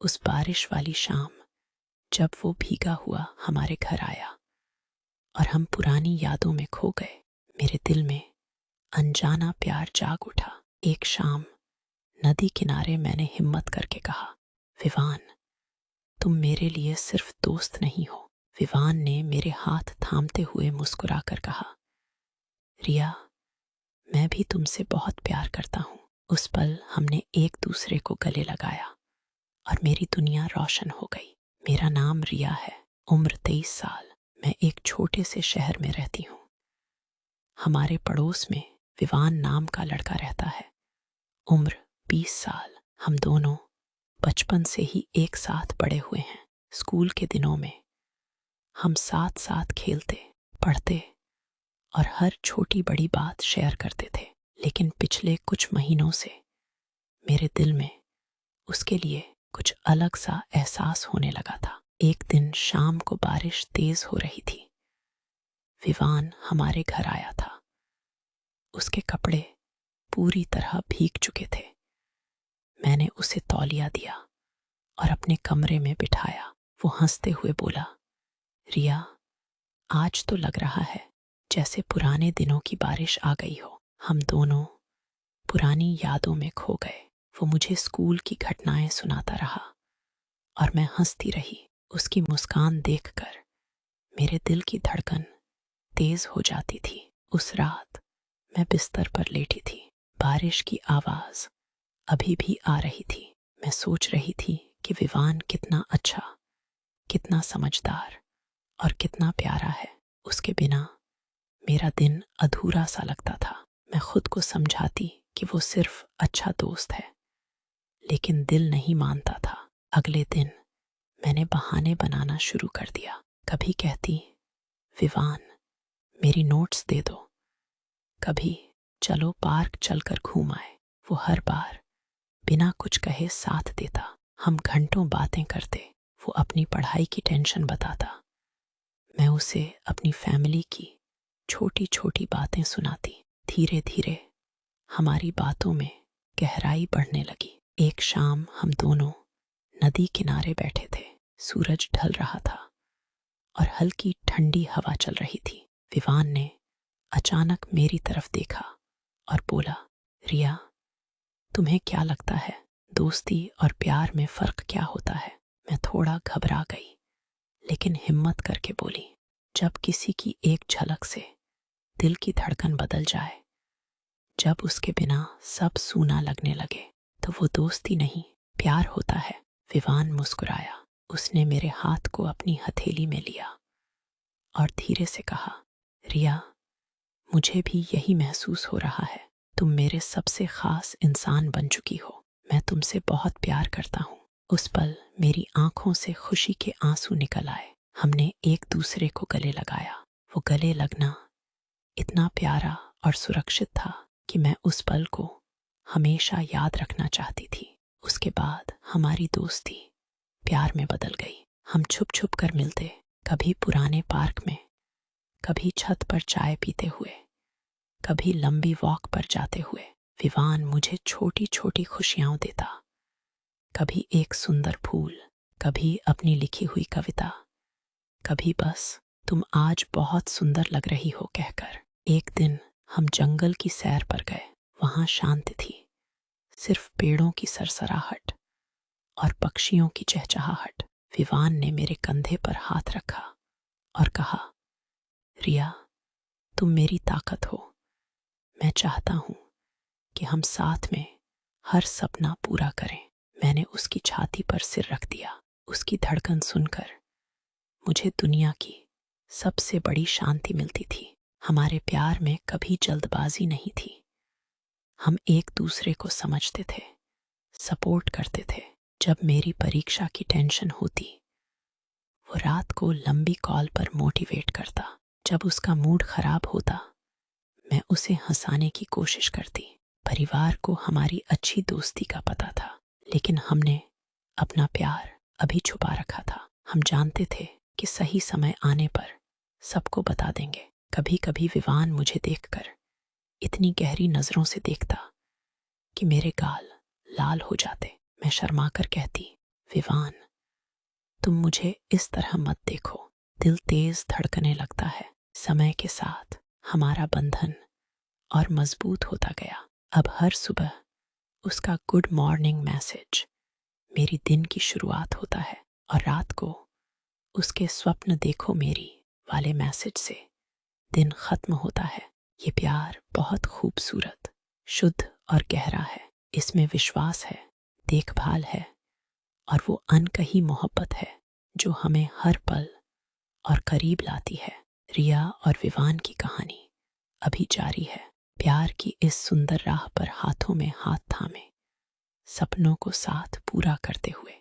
उस बारिश वाली शाम जब वो भीगा हुआ हमारे घर आया और हम पुरानी यादों में खो गए, मेरे दिल में अनजाना प्यार जाग उठा। एक शाम नदी किनारे मैंने हिम्मत करके कहा, विवान, तुम मेरे लिए सिर्फ दोस्त नहीं हो। विवान ने मेरे हाथ थामते हुए मुस्कुरा कर कहा, रिया, मैं भी तुमसे बहुत प्यार करता हूँ। उस पल हमने एक दूसरे को गले लगाया और मेरी दुनिया रोशन हो गई। मेरा नाम रिया है, उम्र 23 साल। मैं एक छोटे से शहर में रहती हूँ। हमारे पड़ोस में विवान नाम का लड़का रहता है, उम्र 20 साल। हम दोनों बचपन से ही एक साथ बड़े हुए हैं। स्कूल के दिनों में हम साथ साथ खेलते, पढ़ते और हर छोटी बड़ी बात शेयर करते थे। लेकिन पिछले कुछ महीनों से मेरे दिल में उसके लिए कुछ अलग सा एहसास होने लगा था। एक दिन शाम को बारिश तेज हो रही थी। विवान हमारे घर आया था। उसके कपड़े पूरी तरह भीग चुके थे। मैंने उसे तौलिया दिया और अपने कमरे में बिठाया। वो हंसते हुए बोला, रिया, आज तो लग रहा है जैसे पुराने दिनों की बारिश आ गई हो। हम दोनों पुरानी यादों में खो गए। वो मुझे स्कूल की घटनाएं सुनाता रहा और मैं हंसती रही। उसकी मुस्कान देखकर मेरे दिल की धड़कन तेज हो जाती थी। उस रात मैं बिस्तर पर लेटी थी। बारिश की आवाज अभी भी आ रही थी। मैं सोच रही थी कि विवान कितना अच्छा, कितना समझदार और कितना प्यारा है। उसके बिना मेरा दिन अधूरा सा लगता था। मैं खुद को समझाती कि वो सिर्फ अच्छा दोस्त है, लेकिन दिल नहीं मानता था। अगले दिन मैंने बहाने बनाना शुरू कर दिया। कभी कहती, विवान, मेरी नोट्स दे दो। कभी चलो पार्क चलकर घूम आए। वो हर बार बिना कुछ कहे साथ देता। हम घंटों बातें करते। वो अपनी पढ़ाई की टेंशन बताता, मैं उसे अपनी फैमिली की छोटी छोटी बातें सुनाती। धीरे धीरे हमारी बातों में गहराई बढ़ने लगी। एक शाम हम दोनों नदी किनारे बैठे थे। सूरज ढल रहा था और हल्की ठंडी हवा चल रही थी। विवान ने अचानक मेरी तरफ देखा और बोला, रिया, तुम्हें क्या लगता है दोस्ती और प्यार में फर्क क्या होता है? मैं थोड़ा घबरा गई, लेकिन हिम्मत करके बोली, जब किसी की एक झलक से दिल की धड़कन बदल जाए, जब उसके बिना सब सूना लगने लगे, तो वो दोस्ती नहीं, प्यार होता है। विवान मुस्कुराया। उसने मेरे हाथ को अपनी हथेली में लिया और धीरे से कहा, रिया, मुझे भी यही महसूस हो रहा है। तुम मेरे सबसे खास इंसान बन चुकी हो। मैं तुमसे बहुत प्यार करता हूँ। उस पल मेरी आंखों से खुशी के आंसू निकल आए। हमने एक दूसरे को गले लगाया। वो गले लगना इतना प्यारा और सुरक्षित था कि मैं उस पल को हमेशा याद रखना चाहती थी। उसके बाद हमारी दोस्ती प्यार में बदल गई। हम छुप छुप कर मिलते, कभी पुराने पार्क में, कभी छत पर चाय पीते हुए, कभी लंबी वॉक पर जाते हुए। विवान मुझे छोटी छोटी खुशियां देता, कभी एक सुंदर फूल, कभी अपनी लिखी हुई कविता, कभी बस तुम आज बहुत सुंदर लग रही हो कहकर। एक दिन हम जंगल की सैर पर गए। वहां शांति थी, सिर्फ पेड़ों की सरसराहट और पक्षियों की चहचहाहट। विवान ने मेरे कंधे पर हाथ रखा और कहा, रिया, तुम मेरी ताकत हो। मैं चाहता हूं कि हम साथ में हर सपना पूरा करें। मैंने उसकी छाती पर सिर रख दिया। उसकी धड़कन सुनकर मुझे दुनिया की सबसे बड़ी शांति मिलती थी। हमारे प्यार में कभी जल्दबाजी नहीं थी। हम एक दूसरे को समझते थे, सपोर्ट करते थे। जब मेरी परीक्षा की टेंशन होती, वो रात को लंबी कॉल पर मोटिवेट करता। जब उसका मूड खराब होता, मैं उसे हंसाने की कोशिश करती। परिवार को हमारी अच्छी दोस्ती का पता था, लेकिन हमने अपना प्यार अभी छुपा रखा था। हम जानते थे कि सही समय आने पर सबको बता देंगे। कभी कभी विवान मुझे देखकर इतनी गहरी नजरों से देखता कि मेरे गाल लाल हो जाते। मैं शर्मा कर कहती, विवान, तुम मुझे इस तरह मत देखो। दिल तेज धड़कने लगता है। समय के साथ हमारा बंधन और मजबूत होता गया। अब हर सुबह उसका गुड मॉर्निंग मैसेज मेरी दिन की शुरुआत होता है, और रात को उसके स्वप्न देखो मेरी वाले मैसेज से दिन खत्म होता है। ये प्यार बहुत खूबसूरत, शुद्ध और गहरा है। इसमें विश्वास है, देखभाल है, और वो अनकही मोहब्बत है जो हमें हर पल और करीब लाती है। रिया और विवान की कहानी अभी जारी है। प्यार की इस सुंदर राह पर हाथों में हाथ थामे, सपनों को साथ पूरा करते हुए।